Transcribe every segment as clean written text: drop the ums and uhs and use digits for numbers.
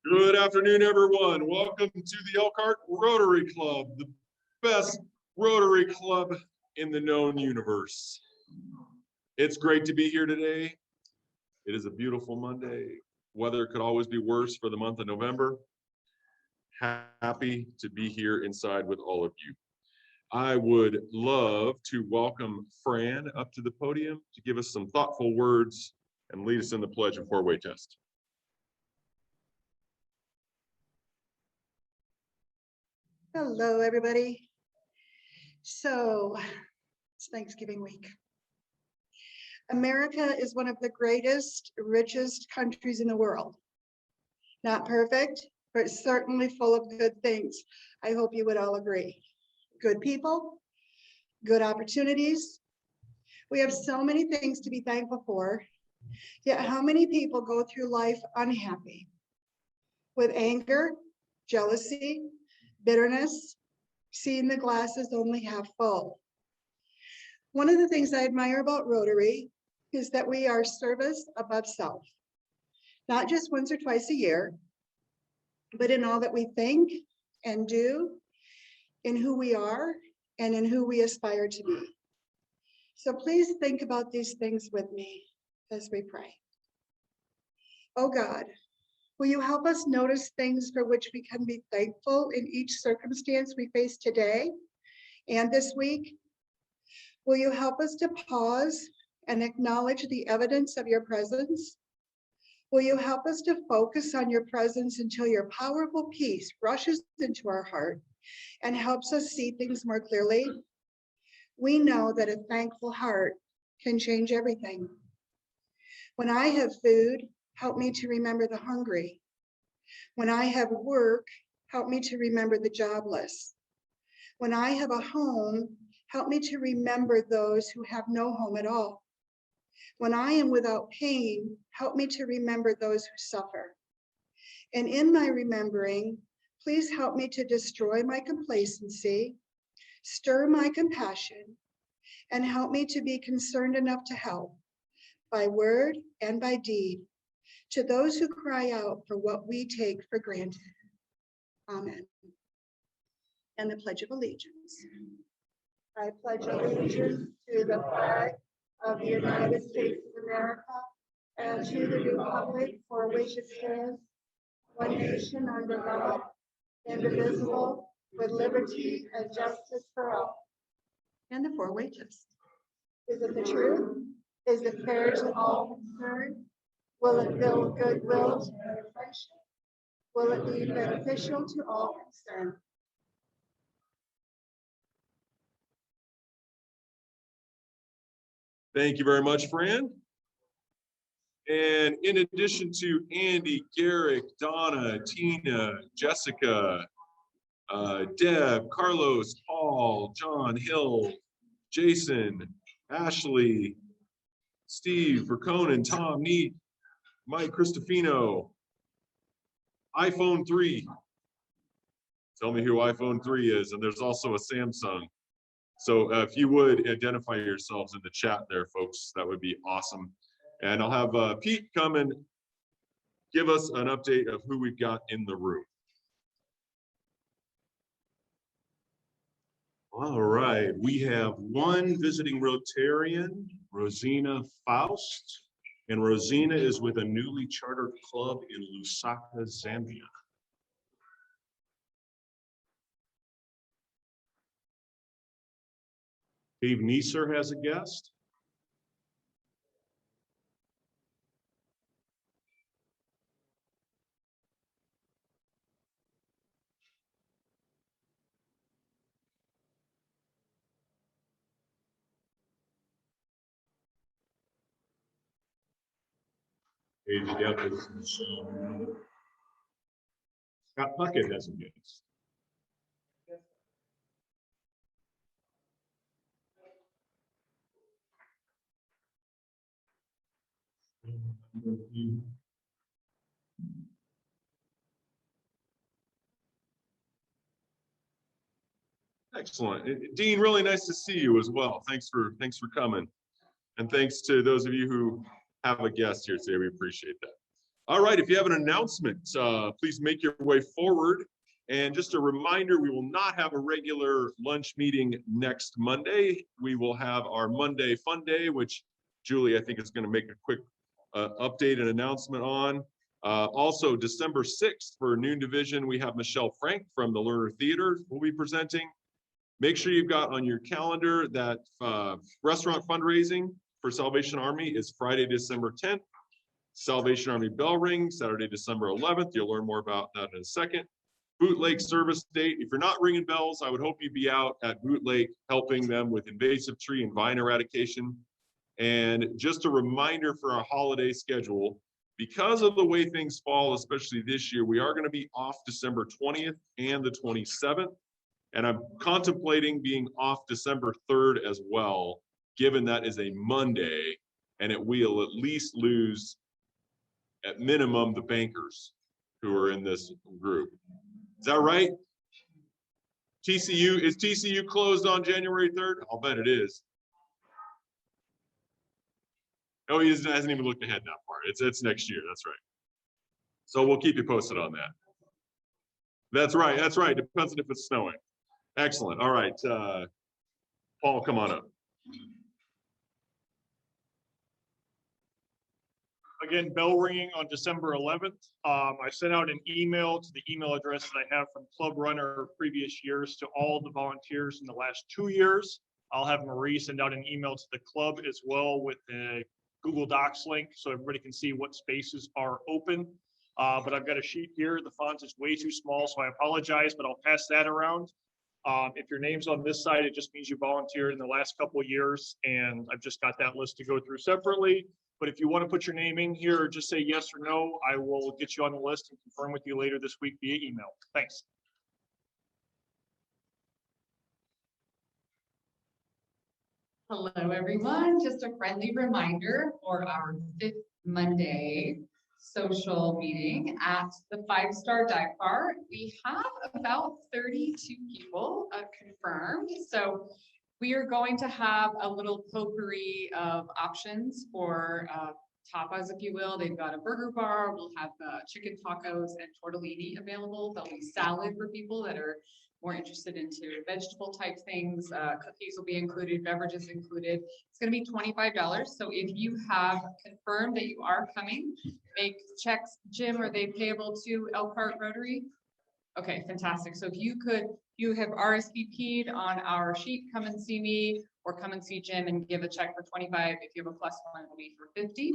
Good afternoon, everyone. Welcome to the Elkhart Rotary Club, the best Rotary Club in the known universe. It's great to be here today. It is a beautiful Monday. Weather could always be worse for the month of November. Happy to be here inside with all of you. I would love to welcome Fran up to the podium to give us some thoughtful words and lead us in the pledge and four-way test. Hello, everybody. So it's Thanksgiving week. America is one of the greatest, richest countries in the world. Not perfect, but certainly full of good things. I hope you would all agree. Good people, good opportunities. We have so many things to be thankful for, yet how many people go through life unhappy with anger, jealousy, bitterness, seeing the glass is only half full. One of the things I admire about Rotary is that we are service above self, not just once or twice a year, but in all that we think and do, in who we are, and in who we aspire to be. So please think about these things with me as we pray. Oh God, will you help us notice things for which we can be thankful in each circumstance we face today and this week? Will you help us to pause and acknowledge the evidence of your presence? Will you help us to focus on your presence until your powerful peace rushes into our heart and helps us see things more clearly? We know that a thankful heart can change everything. When I have food, help me to remember the hungry. When I have work, help me to remember the jobless. When I have a home, help me to remember those who have no home at all. When I am without pain, help me to remember those who suffer. And in my remembering, please help me to destroy my complacency, stir my compassion, and help me to be concerned enough to help by word and by deed to those who cry out for what we take for granted. Amen. And the Pledge of Allegiance. I pledge allegiance to the flag of the United States of America and to the republic for which it stands, one nation under God, indivisible, with liberty and justice for all. And the four-way test. Is it the truth? Is it fair to all concerned? Will it build goodwill to their friendship? Will it be beneficial to all concerned? Thank you very much, Fran. And in addition to Andy, Garrick, Donna, Tina, Jessica, Deb, Carlos, Paul, John, Hill, Jason, Ashley, Steve, Verconen, Tom, Neat, Mike Cristofino, iPhone 3. Tell me who iPhone 3 is, and there's also a Samsung. So if you would identify yourselves in the chat there, folks, that would be awesome. And I'll have Pete come and give us an update of who we've got in the room. All right, we have one visiting Rotarian, Rosina Faust. And Rosina is with a newly chartered club in Lusaka, Zambia. Dave Neeser has a guest. Page Dep is Michelle. Scott Puckett has a guest. Excellent. Dean, really nice to see you as well. Thanks for coming. And thanks to those of you who have a guest here today. We appreciate that. All right, if you have an announcement, please make your way forward. And just a reminder, we will not have a regular lunch meeting next Monday. We will have our Monday Fun Day, which Julie, I think, is going to make a quick update and announcement on. Also, December 6th for Noon Division, we have Michelle Frank from the Lerner Theater will be presenting. Make sure you've got on your calendar that restaurant fundraising for Salvation Army is Friday, December 10th. Salvation Army bell ring, Saturday, December 11th. You'll learn more about that in a second. Boot Lake service date. If you're not ringing bells, I would hope you'd be out at Boot Lake helping them with invasive tree and vine eradication. And just a reminder for our holiday schedule, because of the way things fall, especially this year, we are going to be off December 20th and the 27th. And I'm contemplating being off December 3rd as well, given that is a Monday, and it will at least lose at minimum the bankers who are in this group. Is that right? TCU, is TCU closed on January 3rd? I'll bet it is. Oh, he hasn't even looked ahead that far. It's next year, that's right. So we'll keep you posted on that. That's right, depends on if it's snowing. Excellent, all right. Paul, come on up. Again, bell ringing on December 11th. I sent out an email to the email address that I have from Club Runner previous years to all the volunteers in the last 2 years. I'll have Marie send out an email to the club as well with a Google Docs link so everybody can see what spaces are open. But I've got a sheet here. The font is way too small, so I apologize, but I'll pass that around. If your name's on this side, it just means you volunteered in the last couple of years, and I've just got that list to go through separately. But if you want to put your name in here, or just say yes or no, I will get you on the list and confirm with you later this week via email. Thanks. Hello, everyone. Just a friendly reminder for our 5th Monday social meeting at the 5-Star Dive Bar. We have about 32 people confirmed. So we are going to have a little potpourri of options for tapas, if you will. They've got a burger bar. We'll have chicken tacos and tortellini available. There'll be salad for people that are more interested into vegetable type things. Cookies will be included, beverages included. It's going to be $25. So if you have confirmed that you are coming, make checks. Jim, are they payable to Elkhart Rotary? Okay, fantastic. So if you have RSVP'd on our sheet, come and see me or come and see Jim and give a check for 25. If you have a +1, it'll be for 50.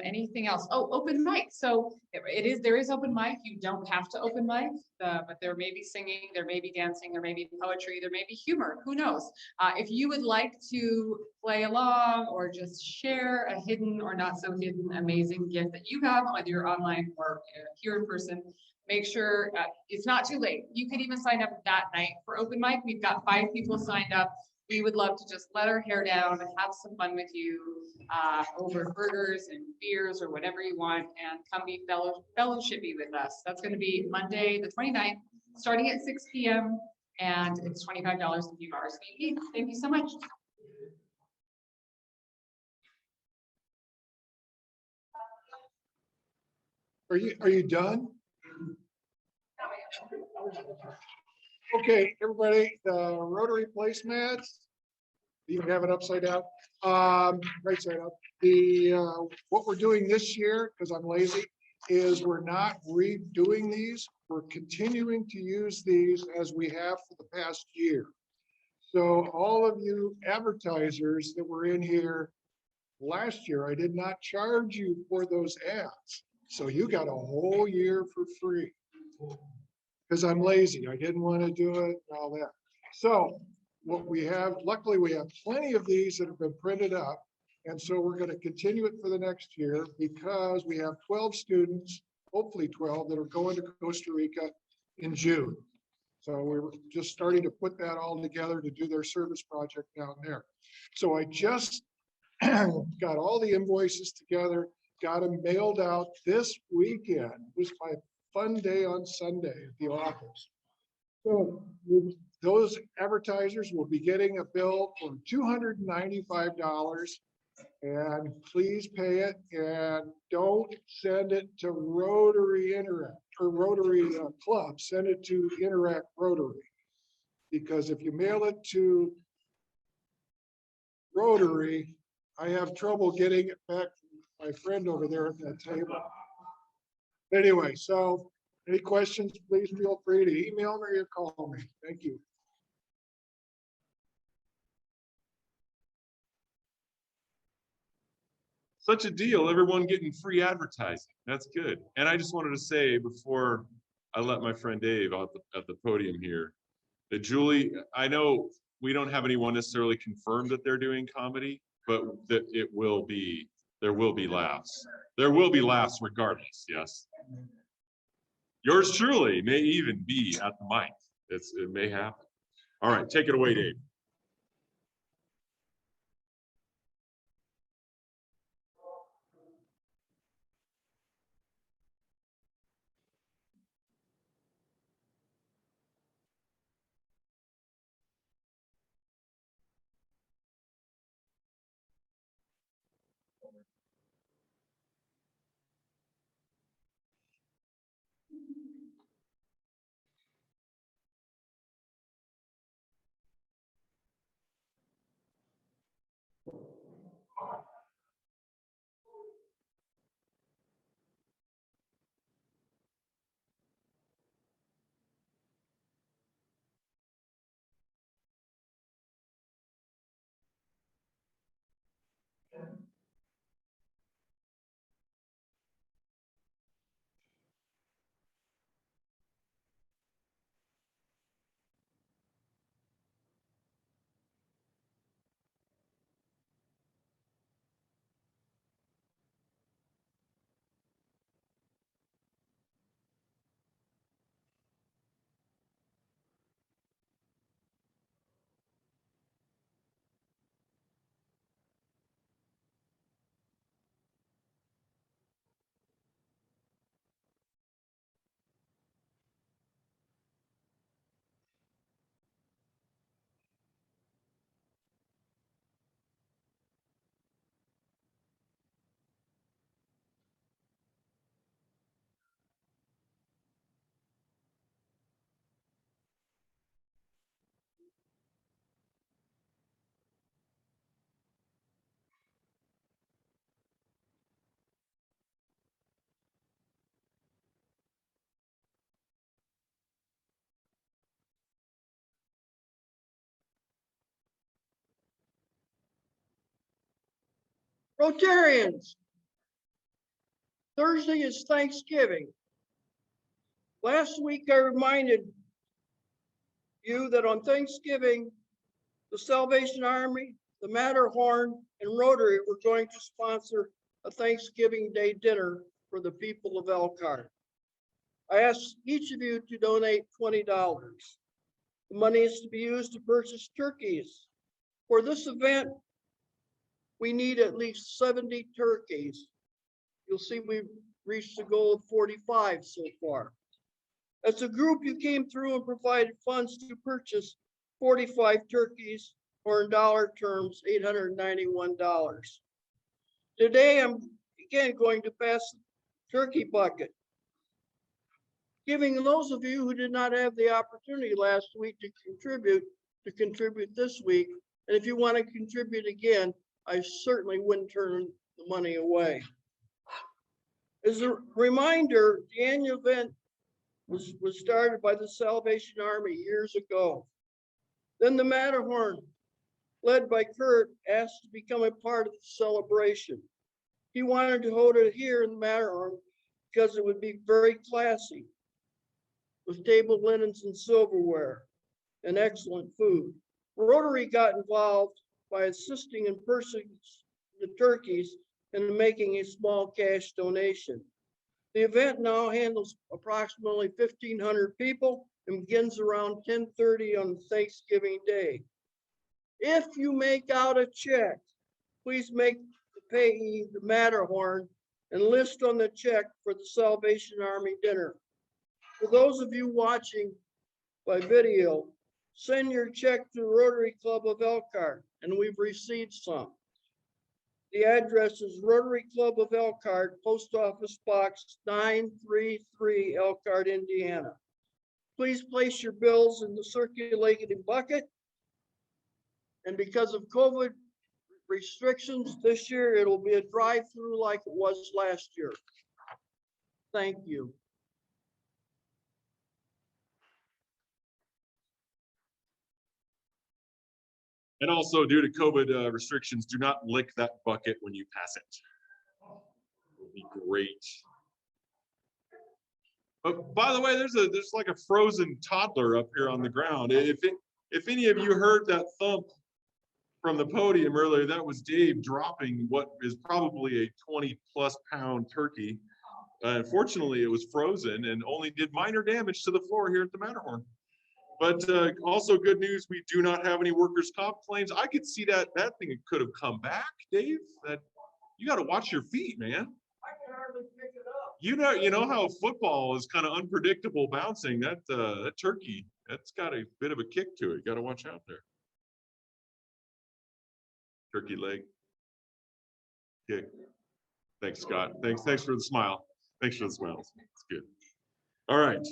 Anything else? Oh, open mic. So there is open mic. You don't have to open mic, but there may be singing, there may be dancing, there may be poetry, there may be humor. Who knows? If you would like to play along or just share a hidden or not so hidden amazing gift that you have, whether you're online or here in person, make sure it's not too late. You could even sign up that night for open mic. We've got 5 people signed up. We would love to just let our hair down and have some fun with you over burgers and beers or whatever you want, and come be fellowshippy with us. That's going to be Monday, the 29th, starting at 6 p.m. and it's $25 if you've RSVP'd. Thank you so much. Are you done? Okay, everybody, the Rotary placemats, you can have it upside down, right side up. What we're doing this year, because I'm lazy, is we're not redoing these. We're continuing to use these as we have for the past year. So all of you advertisers that were in here last year, I did not charge you for those ads. So you got a whole year for free. Because I'm lazy, I didn't want to do it and all that. So what we have, luckily we have plenty of these that have been printed up. And so we're going to continue it for the next year because we have 12 students, hopefully 12, that are going to Costa Rica in June. So we're just starting to put that all together to do their service project down there. So I just got all the invoices together, got them mailed out this weekend. It was my fun day on Sunday at the office. So those advertisers will be getting a bill for $295 And please pay it and don't send it to Rotary Interact or Rotary Club. Send it to Interact Rotary. Because if you mail it to Rotary, I have trouble getting it back from my friend over there at that table. Anyway, so any questions, please feel free to email me or call me. Thank you. Such a deal, everyone getting free advertising. That's good. And I just wanted to say before I let my friend Dave out at the podium here, that Julie, I know we don't have anyone necessarily confirmed that they're doing comedy, but that it will be, there will be laughs. There will be laughs regardless, yes. Yours truly may even be at the mic. It may happen. All right, take it away, Dave. Rotarians, Thursday is Thanksgiving. Last week, I reminded you that on Thanksgiving, the Salvation Army, the Matterhorn, and Rotary were going to sponsor a Thanksgiving Day dinner for the people of Elkhart. I asked each of you to donate $20. The money is to be used to purchase turkeys. For this event, we need at least 70 turkeys. You'll see we've reached a goal of 45 so far. As a group, you came through and provided funds to purchase 45 turkeys, or in dollar terms, $891. Today, I'm again going to pass the turkey bucket, giving those of you who did not have the opportunity last week to contribute this week. And if you want to contribute again, I certainly wouldn't turn the money away. As a reminder, the annual event was started by the Salvation Army years ago. Then the Matterhorn, led by Kurt, asked to become a part of the celebration. He wanted to hold it here in the Matterhorn because it would be very classy, with table linens and silverware and excellent food. Rotary got involved by assisting in purchasing the turkeys and making a small cash donation. The event now handles approximately 1,500 people and begins around 10:30 on Thanksgiving Day. If you make out a check, please make the payee the Matterhorn and list on the check for the Salvation Army dinner. For those of you watching by video, send your check to Rotary Club of Elkhart, and we've received some. The address is Rotary Club of Elkhart, Post Office Box 933, Elkhart, Indiana. Please place your bills in the circulating bucket. And because of COVID restrictions this year, it'll be a drive-through like it was last year. Thank you. And also, due to COVID restrictions, do not lick that bucket when you pass it. It would be great. But by the way, there's like a frozen toddler up here on the ground. If any of you heard that thump from the podium earlier, that was Dave dropping what is probably a 20+ pound turkey. Unfortunately, it was frozen and only did minor damage to the floor here at the Matterhorn. But also good news, we do not have any workers' comp claims. I could see that thing could have come back, Dave. That you got to watch your feet, man. I can hardly pick it up. You know how football is kind of unpredictable bouncing. That turkey, that's got a bit of a kick to it. Got to watch out there. Turkey leg kick. Thanks, Scott. Thanks for the smile. Thanks for the smile. It's good. All right.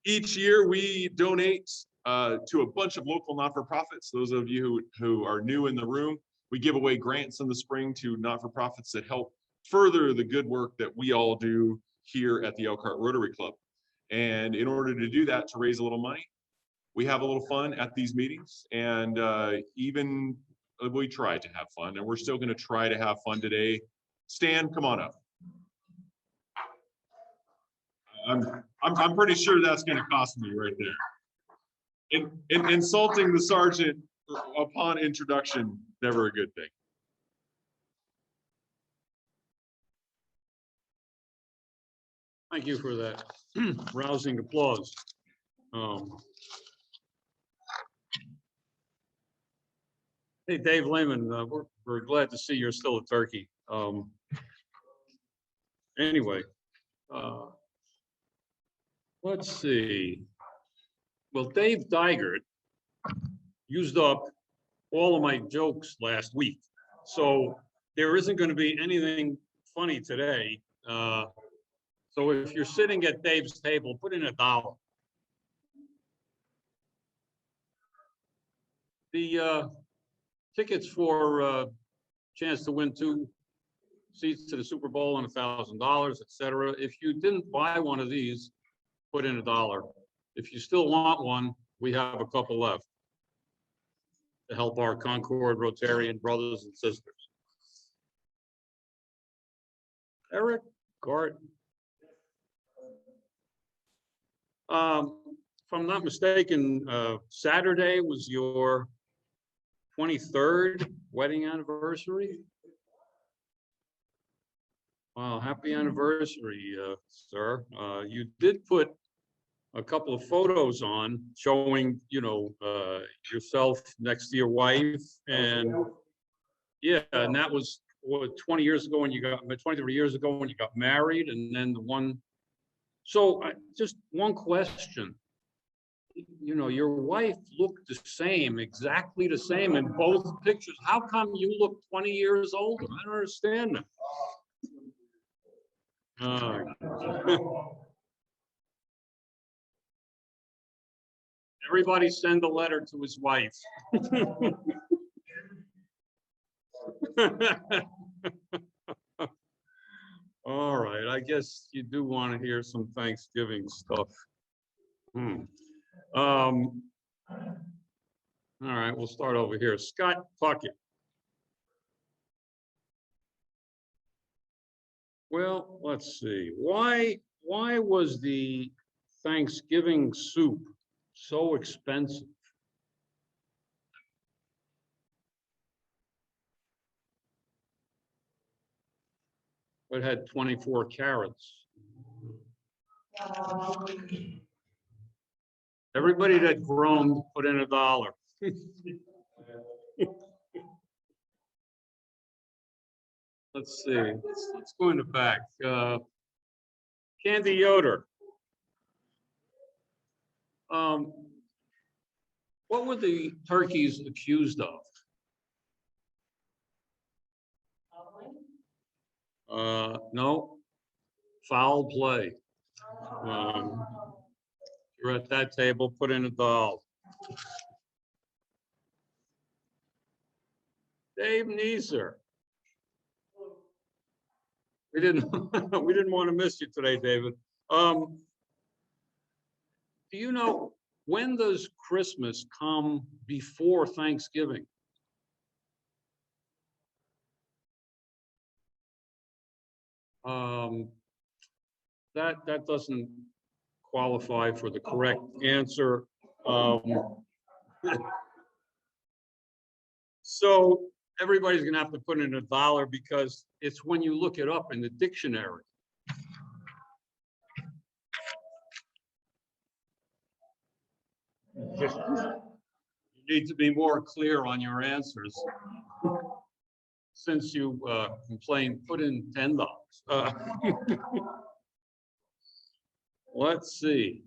Each year we donate to a bunch of local not-for-profits. Those of you who are new in the room, we give away grants in the spring to not-for-profits that help further the good work that we all do here at the Elkhart Rotary Club. And in order to do that, to raise a little money, we have a little fun at these meetings, and even we try to have fun, and we're still going to try to have fun today. Stan, come on up. I'm pretty sure that's going to cost me right there. Insulting the sergeant upon introduction, never a good thing. Thank you for that rousing applause. Hey, Dave Lehman, we're glad to see you're still a turkey. Anyway, let's see. Well, Dave Digert used up all of my jokes last week, so there isn't going to be anything funny today. So if you're sitting at Dave's table, put in $1. The tickets for chance to win 2 seats to the Super Bowl and $1,000, etc. If you didn't buy one of these, put in $1. If you still want one, we have a couple left to help our Concord Rotarian brothers and sisters. Eric Gart. If I'm not mistaken, Saturday was your 23rd wedding anniversary. Wow, happy anniversary, sir. You did put a couple of photos on showing, yourself next to your wife, and yeah, and that was what, 20 years ago when you got 23 years ago when you got married, and then the one. So just one question. Your wife looked the same, exactly the same in both pictures. How come you look 20 years older? I don't understand that. Everybody send a letter to his wife. All right, I guess you do want to hear some Thanksgiving stuff. All right, we'll start over here. Scott Puckett. Well, let's see. Why was the Thanksgiving soup so expensive? It had 24 carrots. Everybody that groaned put in $1. Let's see. Let's go in the back. Candy Yoder. What were the turkeys accused of? No, foul play. You're at that table, put in a doll. Dave Neeser. We didn't want to miss you today, David. Do you know, when does Christmas come before Thanksgiving? That doesn't qualify for the correct answer. So everybody's gonna have to put in a dollar because it's when you look it up in the dictionary. You need to be more clear on your answers. Since you complained, put in $10. Let's see.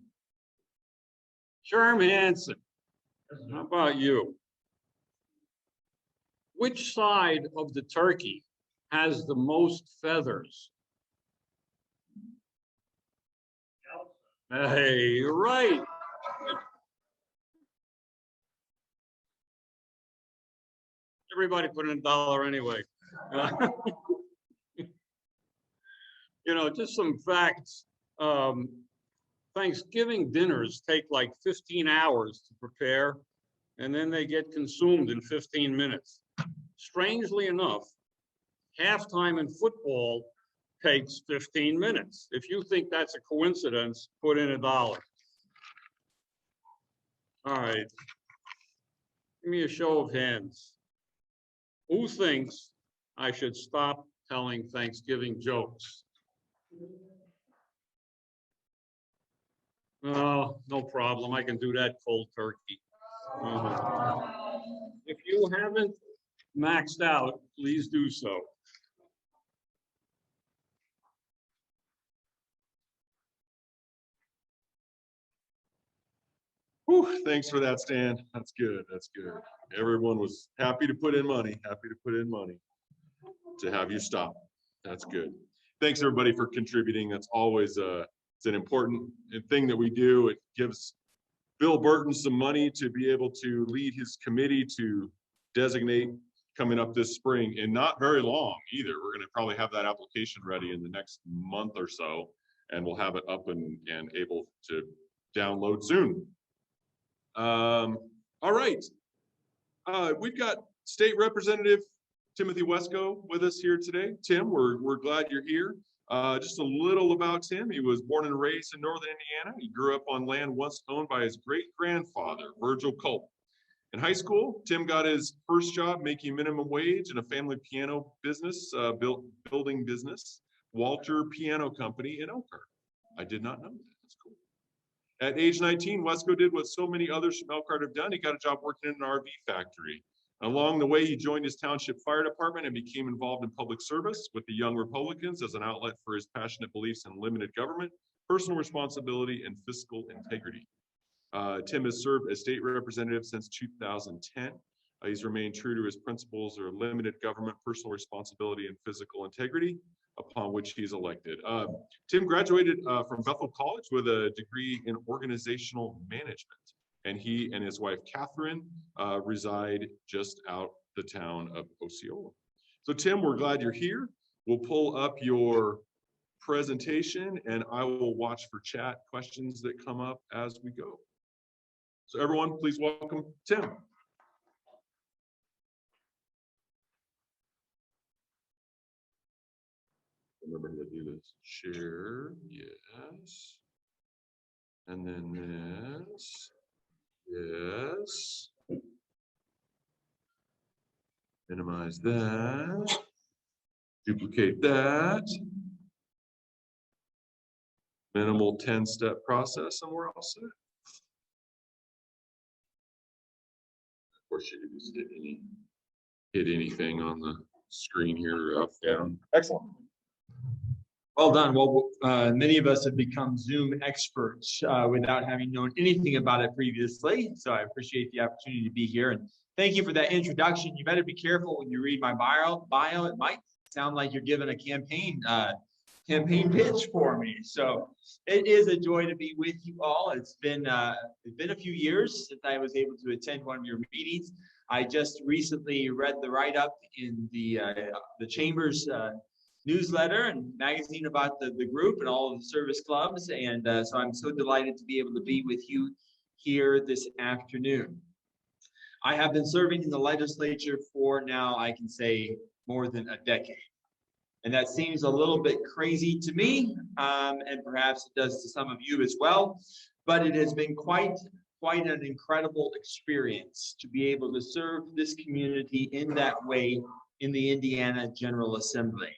Sherm Hanson, how about you? Which side of the turkey has the most feathers? Hey, you're right. Everybody put in a dollar anyway. You know, just some facts. Thanksgiving dinners take like 15 hours to prepare, and then they get consumed in 15 minutes. Strangely enough, halftime in football takes 15 minutes. If you think that's a coincidence, put in a dollar. All right. Give me a show of hands. Who thinks I should stop telling Thanksgiving jokes? Oh, no problem. I can do that cold turkey. If you haven't maxed out, please do so. Whew, thanks for that, Stan. That's good. That's good. Everyone was happy to put in money, to have you stop. That's good. Thanks everybody for contributing. That's always it's an important thing that we do. It gives Bill Burton some money to be able to lead his committee to designate coming up this spring, and not very long either. We're going to probably have that application ready in the next month or so, and we'll have it up and able to download soon. All right. We've got State Representative Timothy Wesco with us here today. Tim, we're glad you're here. Just a little about Tim. He was born and raised in Northern Indiana. He grew up on land once owned by his great-grandfather, Virgil Culp. In high school, Tim got his first job making minimum wage in a family piano business, building business, Walter Piano Company in Elkhart. I did not know that. That's cool. At age 19, Wesco did what so many others from Elkhart have done. He got a job working in an RV factory. Along the way, he joined his township fire department and became involved in public service with the Young Republicans as an outlet for his passionate beliefs in limited government, personal responsibility, and fiscal integrity. Tim has served as state representative since 2010. He's remained true to his principles of limited government, personal responsibility, and physical integrity, upon which he's elected. Tim graduated from Bethel College with a degree in organizational management. And he and his wife, Catherine, reside just out the town of Osceola. So Tim, we're glad you're here. We'll pull up your presentation and I will watch for chat questions that come up as we go. So everyone, please welcome Tim. Remember to do this. Share, yes. And then this. Yes. Minimize that. Duplicate that. Minimal 10-step process, and we're all set. Of course, you can just hit anything on the screen here, up, down. Excellent. Well done. Well, many of us have become Zoom experts without having known anything about it previously. So I appreciate the opportunity to be here. And thank you for that introduction. You better be careful when you read my bio. It might sound like you're giving a campaign pitch for me. So it is a joy to be with you all. It's been a few years since I was able to attend one of your meetings. I just recently read the write-up in the Chamber's newsletter and magazine about the group and all of the service clubs. And so I'm so delighted to be able to be with you here this afternoon. I have been serving in the legislature for now, I can say, more than a decade. And that seems a little bit crazy to me, and perhaps it does to some of you as well. But it has been quite an incredible experience to be able to serve this community in that way in the Indiana General Assembly.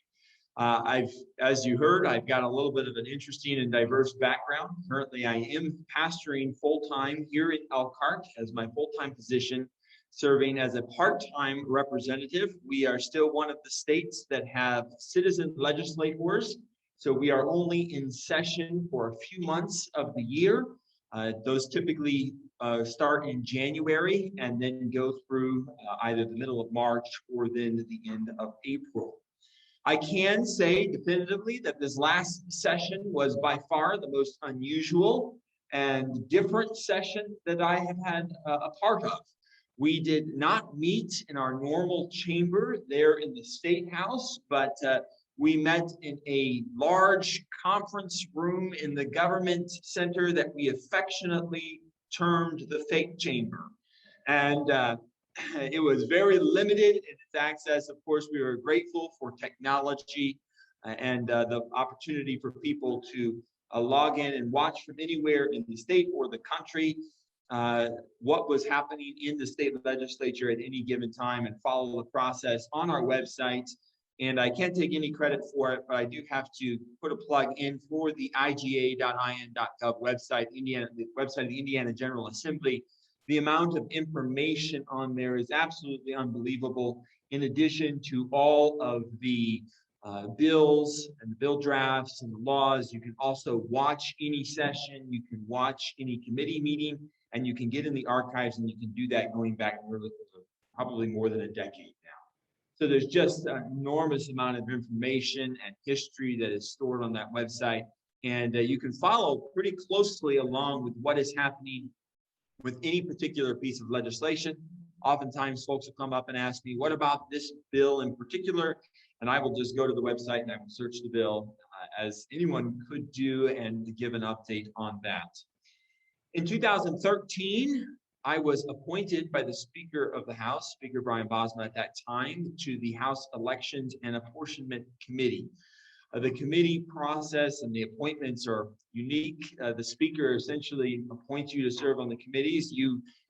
As you heard, I've got a little bit of an interesting and diverse background. Currently, I am pastoring full-time here in Elkhart as my full-time position, serving as a part-time representative. We are still one of the states that have citizen legislators, so we are only in session for a few months of the year. Those typically start in January and then go through either the middle of March or then the end of April. I can say definitively that this last session was by far the most unusual and different session that I have had a part of. We did not meet in our normal chamber there in the State House, but we met in a large conference room in the government center that we affectionately termed the fake chamber. And it was very limited in its access. Of course, we were grateful for technology and the opportunity for people to log in and watch from anywhere in the state or the country what was happening in the state legislature at any given time and follow the process on our website. And I can't take any credit for it, but I do have to put a plug in for the iga.in.gov website, the website of the Indiana General Assembly. The amount of information on there is absolutely unbelievable. In addition to all of the bills and the bill drafts and the laws, you can also watch any session, you can watch any committee meeting, and you can get in the archives, and you can do that going back probably more than a decade now. So there's just an enormous amount of information and history that is stored on that website. And you can follow pretty closely along with what is happening with any particular piece of legislation. Oftentimes folks will come up and ask me, what about this bill in particular? And I will just go to the website and I will search the bill as anyone could do and give an update on that. In 2013, I was appointed by the Speaker of the House, Speaker Brian Bosma at that time, to the House Elections and Apportionment Committee. The committee process and the appointments are unique. The Speaker essentially appoints you to serve on the committees.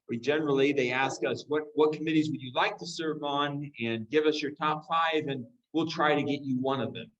They ask us, what committees would you like to serve on, and give us your top 5, and we'll try to get you one of them.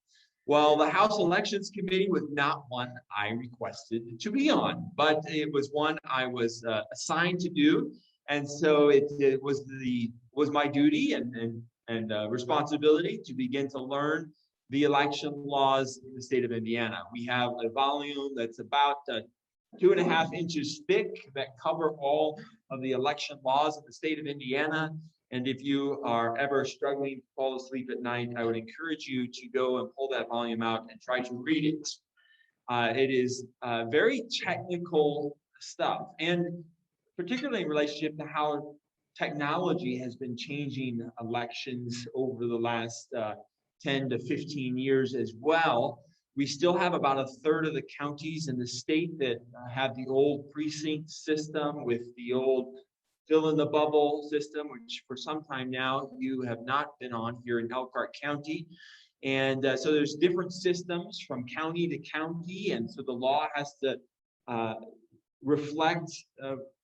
Well, the House Elections Committee was not one I requested to be on, but it was one I was assigned to do. And so it was my duty and responsibility to begin to learn the election laws in the state of Indiana. We have a volume that's about 2.5 inches thick that cover all of the election laws in the state of Indiana. And if you are ever struggling to fall asleep at night, I would encourage you to go and pull that volume out and try to read it. It is very technical stuff, and particularly in relationship to how technology has been changing elections over the last 10 to 15 years as well. We still have about 1/3 of the counties in the state that have the old precinct system with the old fill in the bubble system, which for some time now you have not been on here in Elkhart County. And so there's different systems from county to county. And so the law has to reflect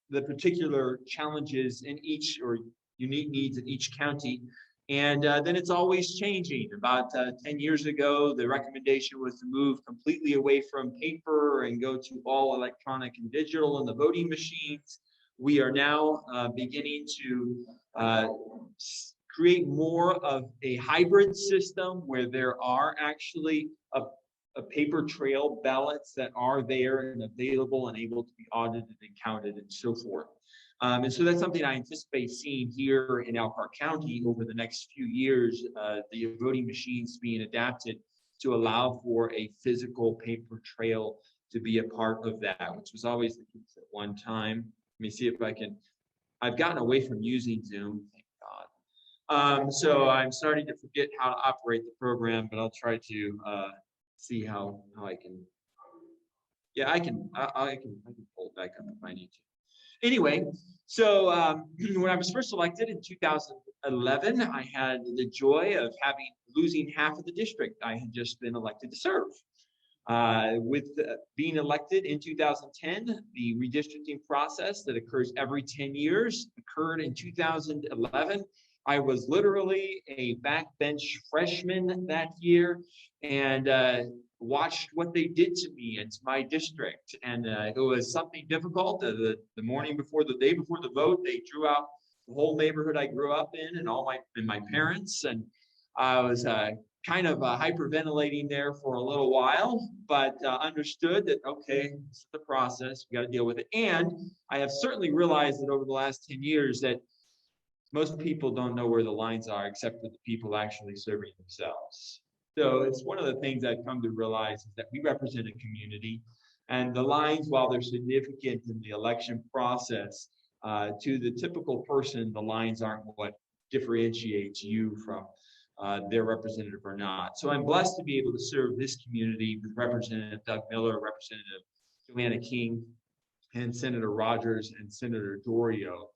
the particular challenges in each, or unique needs in each county. And then it's always changing. About 10 years ago, the recommendation was to move completely away from paper and go to all electronic and digital in the voting machines. We are now beginning to create more of a hybrid system where there are actually a paper trail ballots that are there and available and able to be audited and counted and so forth. And so that's something I anticipate seeing here in Elkhart County over the next few years, the voting machines being adapted to allow for a physical paper trail to be a part of that, which was always the case at one time. Let me see if I can, I've gotten away from using Zoom, thank God. So I'm starting to forget how to operate the program, but I'll try to see how I can. Yeah, I can pull it back up if I need to. Anyway, so when I was first elected in 2011, I had the joy of losing half of the district I had just been elected to serve. With being elected in 2010, the redistricting process that occurs every 10 years occurred in 2011. I was literally a backbench freshman that year and watched what they did to me and to my district. And it was something difficult. The morning before, the day before the vote, they drew out the whole neighborhood I grew up in and my parents. And I was kind of hyperventilating there for a little while, but understood that, okay, this is the process, we got to deal with it. And I have certainly realized that over the last 10 years that most people don't know where the lines are except for the people actually serving themselves. So it's one of the things I've come to realize is that we represent a community, and the lines, while they're significant in the election process, to the typical person, the lines aren't what differentiates you from their representative or not. So I'm blessed to be able to serve this community with Representative Doug Miller, Representative Joanna King, and Senator Rogers and Senator Dorio.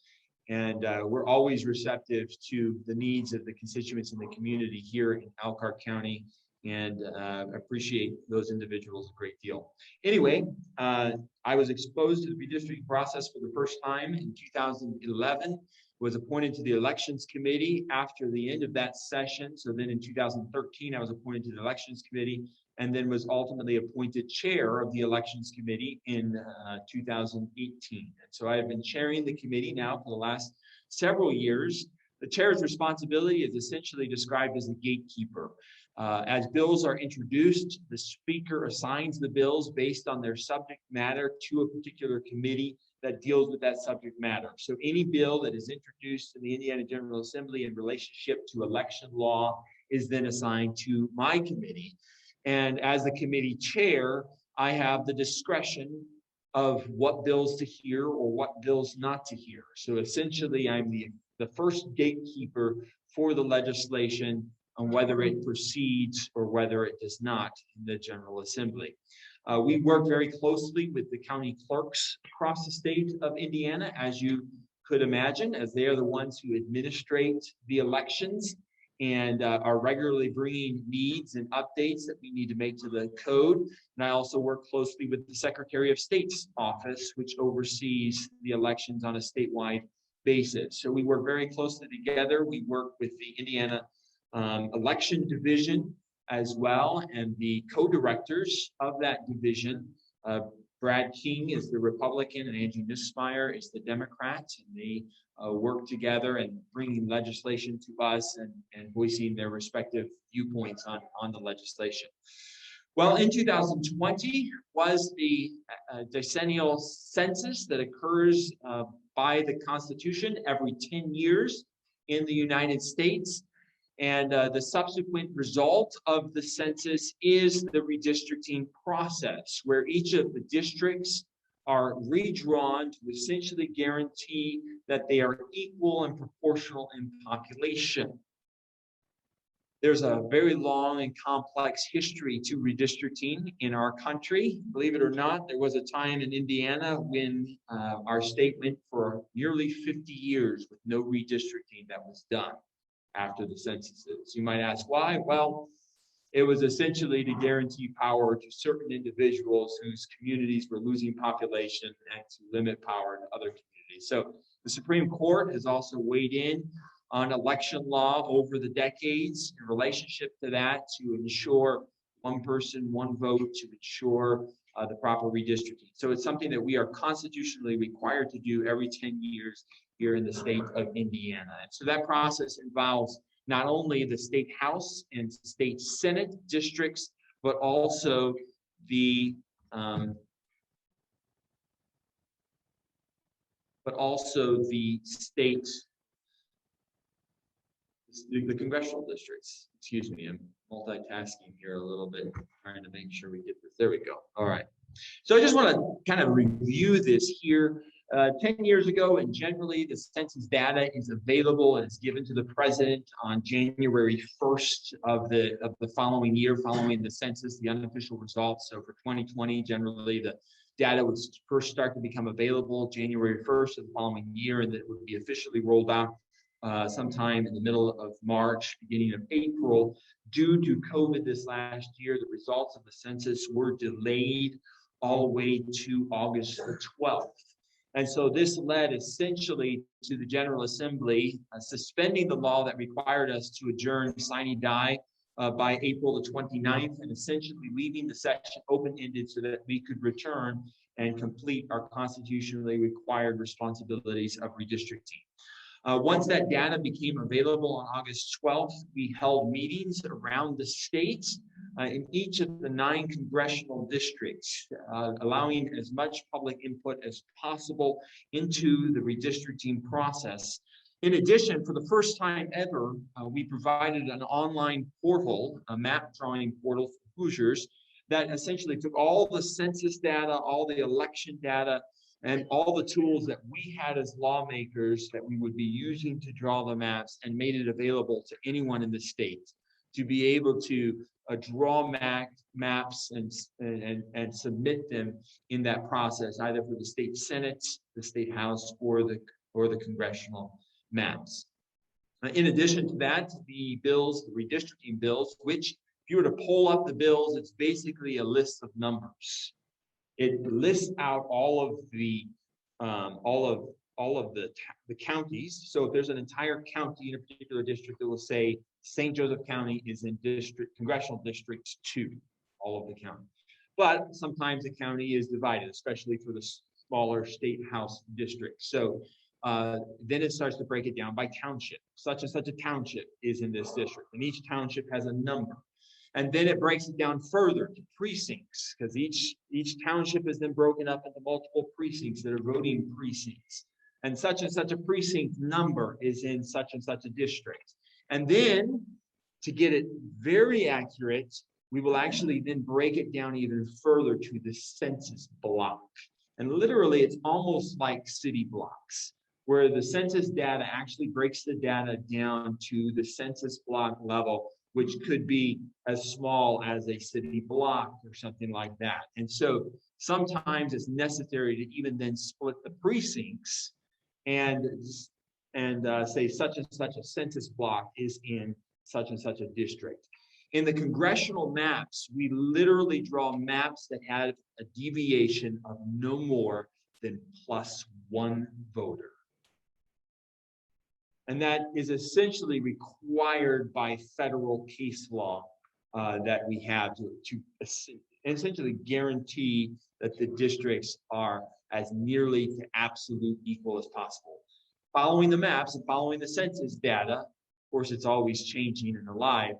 And we're always receptive to the needs of the constituents in the community here in Elkhart County, and appreciate those individuals a great deal. Anyway, I was exposed to the redistricting process for the first time in 2011, was appointed to the Elections Committee after the end of that session. So then in 2013, I was appointed to the Elections Committee, and then was ultimately appointed chair of the Elections Committee in 2018. And so I have been chairing the committee now for the last several years. The chair's responsibility is essentially described as a gatekeeper. As bills are introduced, the speaker assigns the bills based on their subject matter to a particular committee that deals with that subject matter. So any bill that is introduced in the Indiana General Assembly in relationship to election law is then assigned to my committee. And as the committee chair, I have the discretion of what bills to hear or what bills not to hear. So essentially, I'm the first gatekeeper for the legislation on whether it proceeds or whether it does not in the General Assembly. We work very closely with the county clerks across the state of Indiana, as you could imagine, as they are the ones who administrate the elections and are regularly bringing needs and updates that we need to make to the code. And I also work closely with the Secretary of State's office, which oversees the elections on a statewide basis. So we work very closely together. We work with the Indiana Election Division as well, and the co-directors of that division. Brad King is the Republican and Angie Nussmeier is the Democrat, and they work together and bringing legislation to us and voicing their respective viewpoints on the legislation. Well, in 2020 was the decennial census that occurs by the Constitution every 10 years in the United States. And the subsequent result of the census is the redistricting process, where each of the districts are redrawn to essentially guarantee that they are equal and proportional in population. There's a very long and complex history to redistricting in our country. Believe it or not, there was a time in Indiana when our state went for nearly 50 years with no redistricting that was done after the censuses. You might ask why? Well, it was essentially to guarantee power to certain individuals whose communities were losing population and to limit power to other communities. So the Supreme Court has also weighed in on election law over the decades in relationship to that, to ensure one person, one vote, to ensure the proper redistricting. So it's something that we are constitutionally required to do every 10 years here in the state of Indiana. And so that process involves not only the state house and state senate districts, but also the but also the state, the congressional districts. Excuse me, I'm multitasking here a little bit, trying to make sure we get this. There we go. All right. So I just want to kind of review this here. 10 years ago, and generally the census data is available and it's given to the president on January 1st of the following year, following the census, the unofficial results. So for 2020, generally the data would first start to become available January 1st of the following year, and that it would be officially rolled out sometime in the middle of March, beginning of April. Due to COVID this last year, the results of the census were delayed all the way to August the 12th. And so this led essentially to the General Assembly suspending the law that required us to adjourn sine die by April the 29th, and essentially leaving the session open-ended so that we could return and complete our constitutionally required responsibilities of redistricting. Once that data became available on August 12th, we held meetings around the state in each of the 9 congressional districts, allowing as much public input as possible into the redistricting process. In addition, for the first time ever, we provided an online portal, a map drawing portal for Hoosiers, that essentially took all the census data, all the election data, and all the tools that we had as lawmakers that we would be using to draw the maps, and made it available to anyone in the state to be able to draw maps and submit them in that process, either for the state Senate, the state House, or the congressional maps. In addition to that, the bills, the redistricting bills, which if you were to pull up the bills, it's basically a list of numbers. It lists out all of the counties. So if there's an entire county in a particular district, it will say St. Joseph County is in congressional district 2, all of the county. But sometimes the county is divided, especially for the smaller state house districts. So then it starts to break it down by township. Such and such a township is in this district, and each township has a number. And then it breaks it down further to precincts, because each township is then broken up into multiple precincts that are voting precincts. And such a precinct number is in such and such a district. And then to get it very accurate, we will actually then break it down even further to the census block. And literally, it's almost like city blocks, where the census data actually breaks the data down to the census block level, which could be as small as a city block or something like that. And so sometimes it's necessary to even then split the precincts and say such and such a census block is in such and such a district. In the congressional maps, we literally draw maps that have a deviation of no more than +1 voter. And that is essentially required by federal case law that we have to essentially guarantee that the districts are as nearly to absolute equal as possible. Following the maps and following the census data, of course, it's always changing and alive.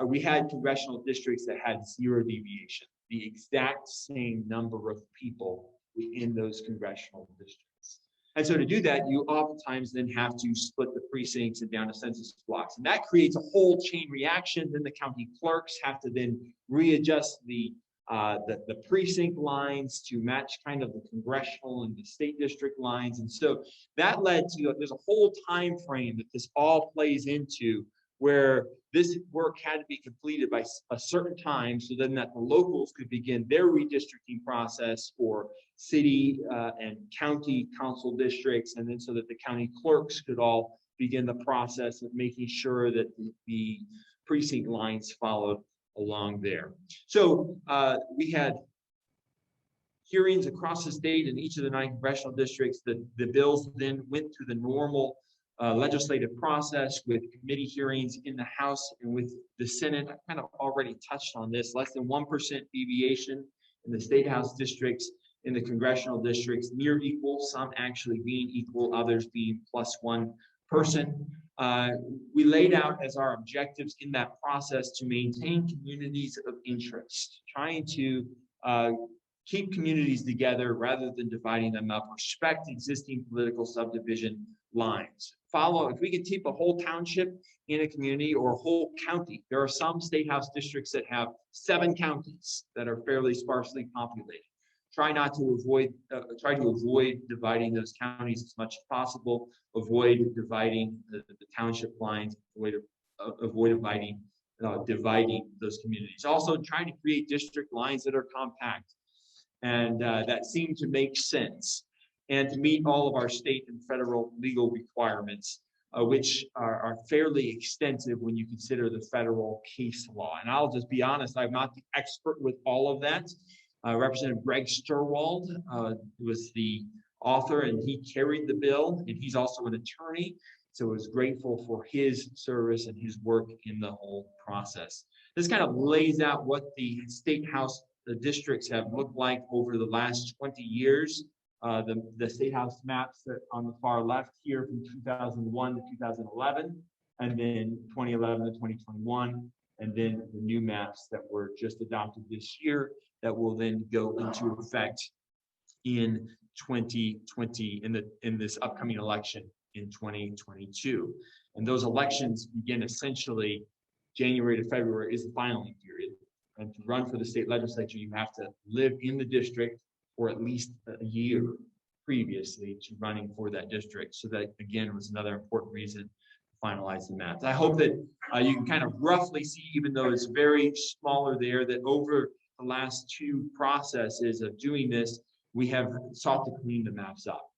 We had congressional districts that had 0 deviation, the exact same number of people in those congressional districts. And so to do that, you oftentimes then have to split the precincts and down to census blocks. And that creates a whole chain reaction. Then the county clerks have to then readjust the precinct lines to match kind of the congressional and the state district lines. And so that led to, there's a whole time frame that this all plays into, where this work had to be completed by a certain time, so then that the locals could begin their redistricting process for city and county council districts, and then so that the county clerks could all begin the process of making sure that the precinct lines followed along there. So we had hearings across the state in each of the 9 congressional districts. The bills then went through the normal legislative process with committee hearings in the House and with the Senate. I kind of already touched on this. Less than 1% deviation in the state House districts, in the congressional districts, near equal, some actually being equal, others being +1 person. We laid out as our objectives in that process to maintain communities of interest, trying to keep communities together rather than dividing them up, respect existing political subdivision lines. Follow, if we can keep a whole township in a community or a whole county, there are some state house districts that have 7 counties that are fairly sparsely populated. Try to avoid dividing those counties as much as possible. Avoid dividing the township lines. Avoid dividing those communities. Also, trying to create district lines that are compact and that seem to make sense and to meet all of our state and federal legal requirements, which are fairly extensive when you consider the federal case law. And I'll just be honest, I'm not the expert with all of that. Representative Greg Sturwald was the author, and he carried the bill, and he's also an attorney. So I was grateful for his service and his work in the whole process. This kind of lays out what the state house districts have looked like over the last 20 years. The state house maps that on the far left here from 2001 to 2011, and then 2011 to 2021, and then the new maps that were just adopted this year that will then go into effect in 2020 in this upcoming election in 2022. And those elections begin essentially January to February is the filing period. And to run for the state legislature, you have to live in the district for at least a year previously to running for that district. So that again was another important reason to finalize the maps. I hope that you can kind of roughly see, even though it's very smaller there, that over the last 2 processes of doing this, we have sought to clean the maps up.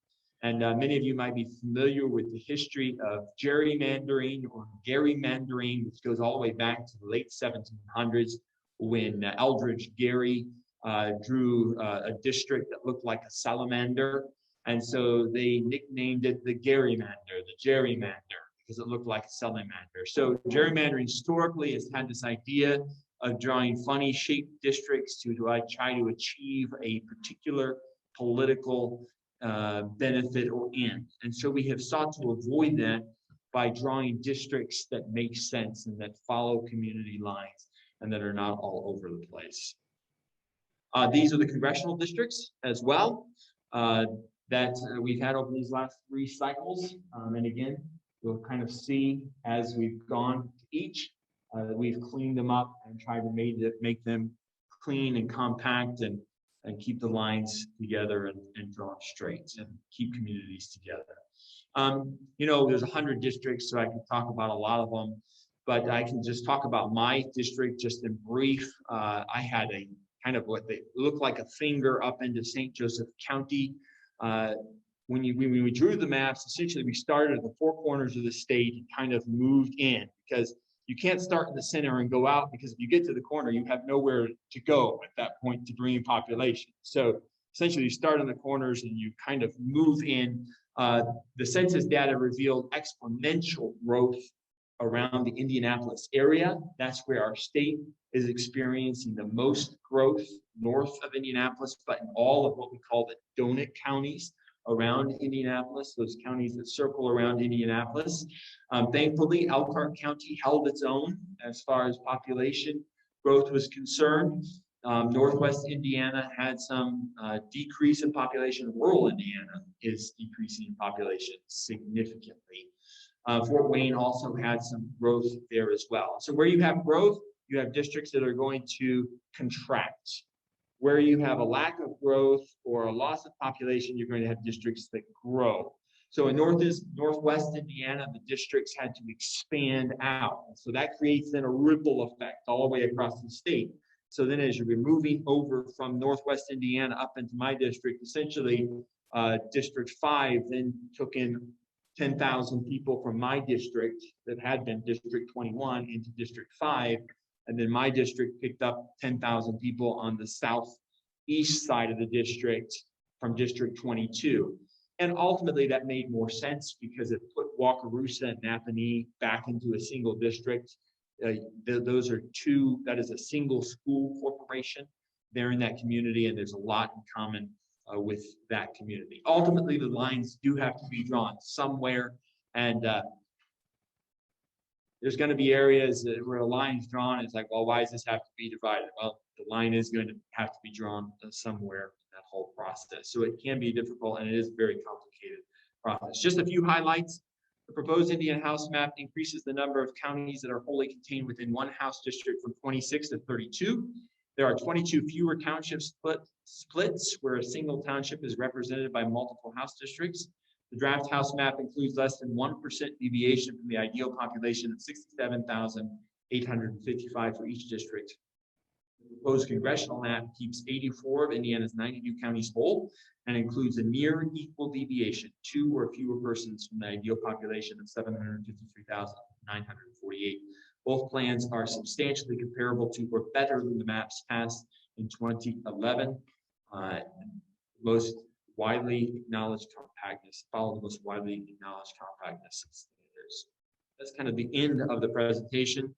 And many of you might be familiar with the history of gerrymandering or gerrymandering, which goes all the way back to the late 1700s when Eldridge Gerry drew a district that looked like a salamander. And so they nicknamed it the gerrymander, because it looked like a salamander. So gerrymandering historically has had this idea of drawing funny shaped districts to try to achieve a particular political benefit or end. And so we have sought to avoid that by drawing districts that make sense and that follow community lines and that are not all over the place. These are the congressional districts as well that we've had over these last 3 cycles. And again, you'll kind of see as we've gone to each, we've cleaned them up and tried to make them clean and compact and keep the lines together and draw straight and keep communities together. You know, there's 100 districts, so I can talk about a lot of them, but I can just talk about my district just in brief. I had a kind of what they look like a finger up into St. Joseph County. When we drew the maps, essentially we started at the 4 corners of the state and kind of moved in, because you can't start in the center and go out, because if you get to the corner, you have nowhere to go at that point to bring in population. So essentially you start on the corners and you kind of move in. The census data revealed exponential growth around the Indianapolis area. That's where our state is experiencing the most growth north of Indianapolis, but in all of what we call the donut counties around Indianapolis, those counties that circle around Indianapolis. Thankfully, Elkhart County held its own as far as population growth was concerned. Northwest Indiana had some decrease in population. Rural Indiana is decreasing in population significantly. Fort Wayne also had some growth there as well. So where you have growth, you have districts that are going to contract. Where you have a lack of growth or a loss of population, you're going to have districts that grow. So in Northwest Indiana, the districts had to expand out. So that creates then a ripple effect all the way across the state. So then as you're moving over from Northwest Indiana up into my district, essentially District 5 then took in 10,000 people from my district that had been District 21 into District 5. And then my district picked up 10,000 people on the southeast side of the district from District 22. And ultimately that made more sense because it put Wakarusa and Napanee back into a single district. Those are that is a single school corporation there in that community, and there's a lot in common with that community. Ultimately, the lines do have to be drawn somewhere, and there's going to be areas where a line is drawn. It's like, well, why does this have to be divided? Well, the line is going to have to be drawn somewhere in that whole process. So it can be difficult, and it is a very complicated process. Just a few highlights. The proposed Indiana House map increases the number of counties that are wholly contained within one House district from 26 to 32. There are 22 fewer township splits where a single township is represented by multiple House districts. The draft House map includes less than 1% deviation from the ideal population of 67,855 for each district. The proposed congressional map keeps 84 of Indiana's 92 counties whole and includes a near equal deviation, 2 or fewer persons from the ideal population of 753,948. Both plans are substantially comparable to or better than the maps passed in 2011. Most widely acknowledged compactness, follow the most widely acknowledged compactness standards. That's kind of the end of the presentation,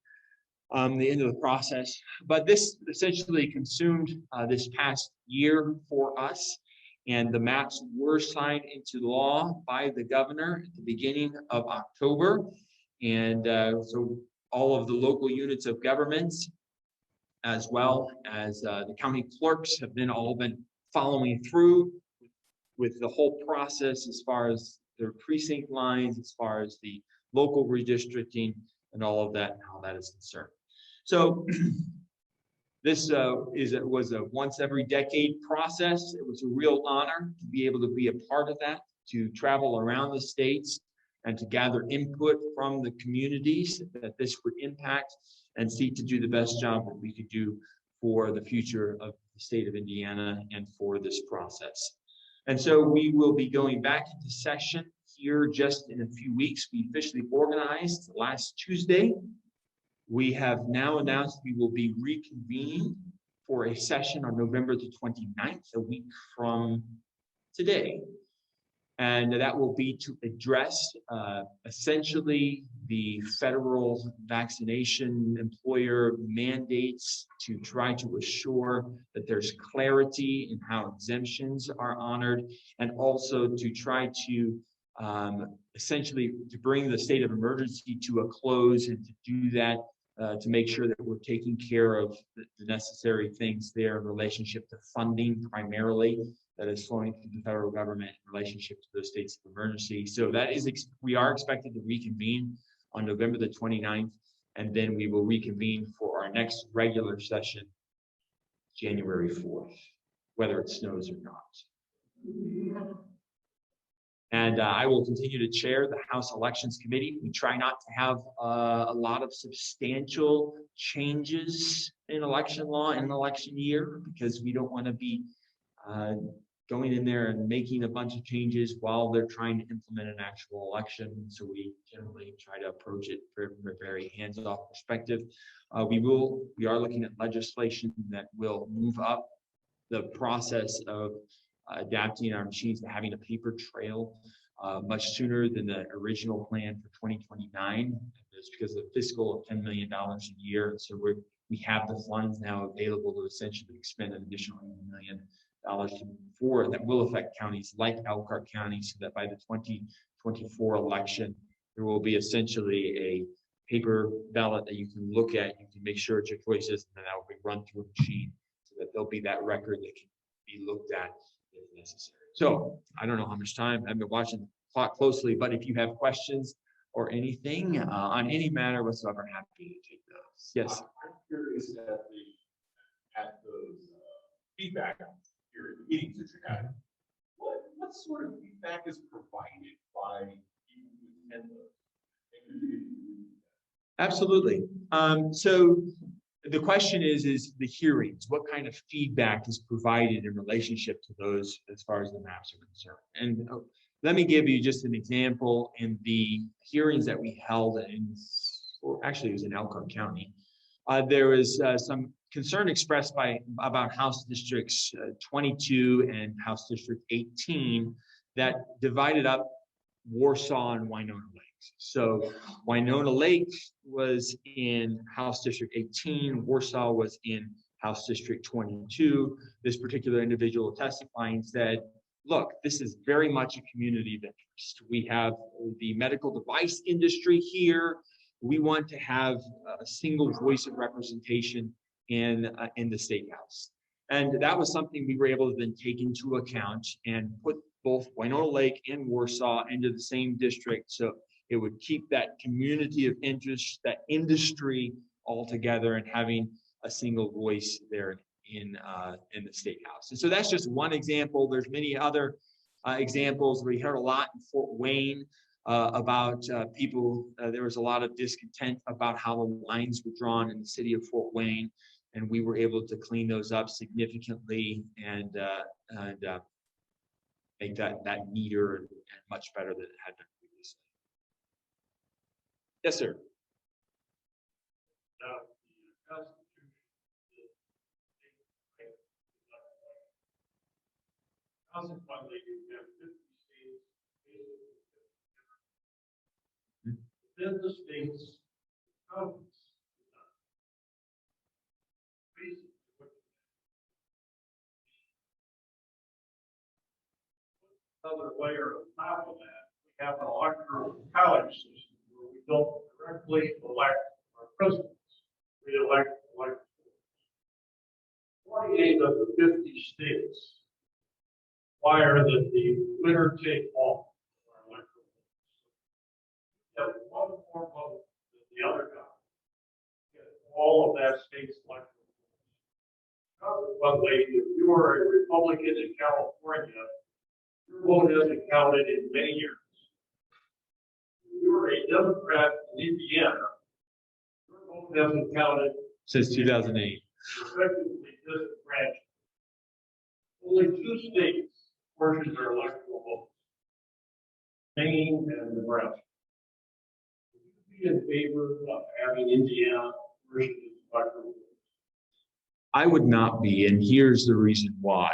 the end of the process. But this essentially consumed this past year for us. And the maps were signed into law by the governor at the beginning of October. And so all of the local units of governments, as well as the county clerks, have then all been following through with the whole process as far as their precinct lines, as far as the local redistricting and all of that, and how that is concerned. So this was a once every decade process. It was a real honor to be able to be a part of that, to travel around the states and to gather input from the communities that this would impact and seek to do the best job that we could do for the future of the state of Indiana and for this process. And so we will be going back into session here just in a few weeks. We officially organized last Tuesday. We have now announced we will be reconvening for a session on November the 29th, a week from today. And that will be to address essentially the federal vaccination employer mandates, to try to assure that there's clarity in how exemptions are honored, and also to try to essentially to bring the state of emergency to a close, and to do that to make sure that we're taking care of the necessary things there in relationship to funding primarily that is flowing through the federal government in relationship to those states of emergency. So that is, we are expected to reconvene on November the 29th, and then we will reconvene for our next regular session, January 4th, whether it snows or not. And I will continue to chair the House Elections Committee. We try not to have a lot of substantial changes in election law in an election year, because we don't want to be going in there and making a bunch of changes while they're trying to implement an actual election. So we generally try to approach it from a very hands-off perspective. We are looking at legislation that will move up the process of adapting our machines to having a paper trail much sooner than the original plan for 2029. It's because of the fiscal of $10 million a year. So we have the funds now available to essentially expend an additional $80 million that will affect counties like Elkhart County, so that by the 2024 election, there will be essentially a paper ballot that you can look at. You can make sure it's your choices, and then that will be run through a machine, so that there'll be that record that can be looked at if necessary. So I don't know how much time. I've been watching the clock closely, but if you have questions or anything on any matter whatsoever, happy to take those. Yes. I'm curious at those feedback meetings that you had. What sort of feedback is provided by people who attend those? Absolutely. So the question is the hearings, what kind of feedback is provided in relationship to those as far as the maps are concerned? And let me give you just an example. In the hearings that we held actually it was in Elkhart County, there was some concern expressed about House Districts 22 and House District 18 that divided up Warsaw and Winona Lakes. So Winona Lake was in House District 18, Warsaw was in House District 22. This particular individual testifying said, look, this is very much a community of interest. We have the medical device industry here. we want to have a single voice of representation in the State House. And that was something we were able to then take into account and put both Winona Lake and Warsaw into the same district. So it would keep that community of interest, that industry all together and having a single voice there in the State House. And so that's just one example. There's many other examples. We heard a lot in Fort Wayne about people. There was a lot of discontent about how the lines were drawn in the city of Fort Wayne, and we were able to clean those up significantly and make that neater and much better than it had been previously. Yes, sir. Consequently, you have 50 states. Within the states, counties. Another layer on top of that, we have an electoral college system where we don't directly elect our presidents. We elect electors. 48 of the 50 states require that the winner take all of our electoral votes. You have one more vote than the other guy. Get all of that state's electoral votes. Consequently, if you are a Republican in California, your vote isn't counted in many years. If you're a Democrat in Indiana, your vote hasn't counted Since 2008. effectively disenfranchised. Only 2 states portion their electoral votes, Maine and Nebraska. Would you be in favor of having Indiana portion its electoral votes? I would not be, and here's the reason why.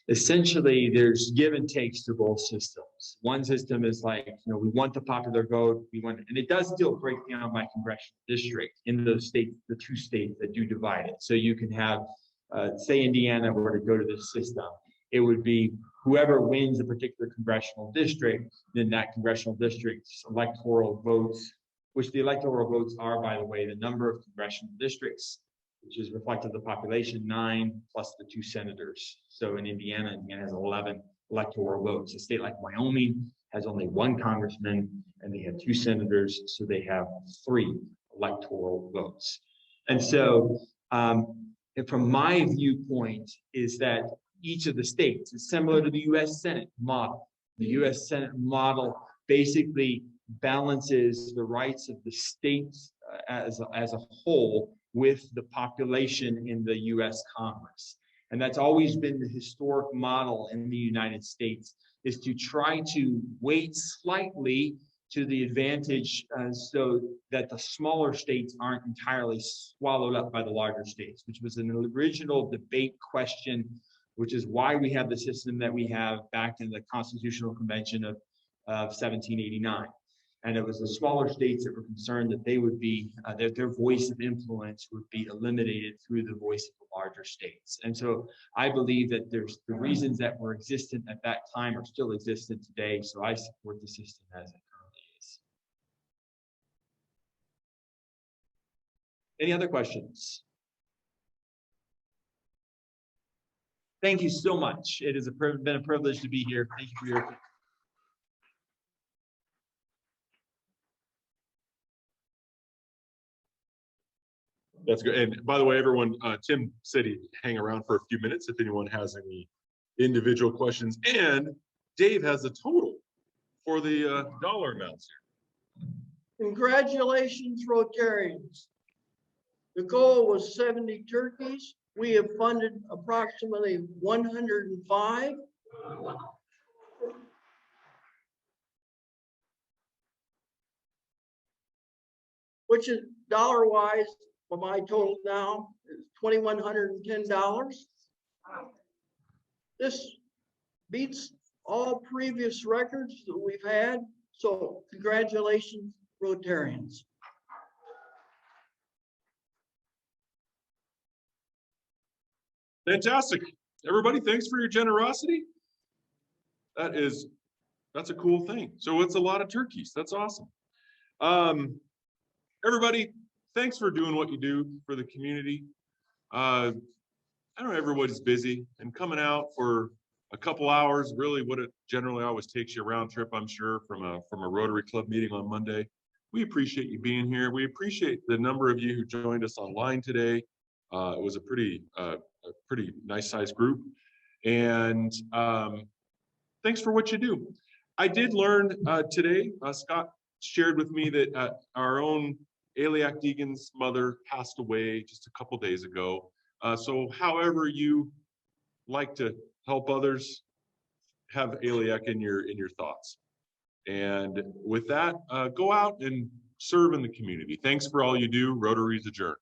Essentially, there's give and takes to both systems. One system is like, we want the popular vote, and it does still break down by congressional district in those states, the 2 states that do divide it. So you can have, say Indiana were to go to this system, it would be whoever wins a particular congressional district, then that congressional district's electoral votes, which the electoral votes are, by the way, the number of congressional districts, which is reflective of the population, 9 plus the 2 senators. So in Indiana has 11 electoral votes. A state like Wyoming has only 1 congressman and they have 2 senators, so they have 3 electoral votes. And so from my viewpoint is that each of the states is similar to the US Senate model. The US Senate model basically balances the rights of the states as a whole with the population in the US Congress. And that's always been the historic model in the United States, is to try to weight slightly to the advantage so that the smaller states aren't entirely swallowed up by the larger states, which was an original debate question, which is why we have the system that we have back in the Constitutional Convention of 1789. And it was the smaller states that were concerned that they would be, that their voice of influence would be eliminated through the voice of the larger states. And so I believe that there's the reasons that were existent at that time are still existent today. So I support the system as it currently is. Any other questions? Thank you so much. It has been a privilege to be here. Thank you for your attention. That's good. And by the way, everyone, Tim said he'd hang around for a few minutes if anyone has any individual questions. And Dave has a total for the dollar amounts here. Congratulations, Rotarians. The goal was 70 turkeys. We have funded approximately 105. Which is dollar-wise, for my total now is $2,110. This beats all previous records that we've had. So congratulations, Rotarians. Fantastic. Everybody, thanks for your generosity. That's a cool thing. So it's a lot of turkeys. That's awesome. everybody, thanks for doing what you do for the community. I know everybody's busy and coming out for a couple hours, really what it generally always takes you a round trip, I'm sure, from a Rotary Club meeting on Monday. We appreciate you being here. We appreciate the number of you who joined us online today. It was a pretty nice sized group. And thanks for what you do. I did learn today, Scott shared with me that our own Eliak Deegan's mother passed away just a couple days ago. So however you like to help others, have Eliak in your thoughts. And with that, go out and serve in the community. Thanks for all you do. Rotary's adjourned.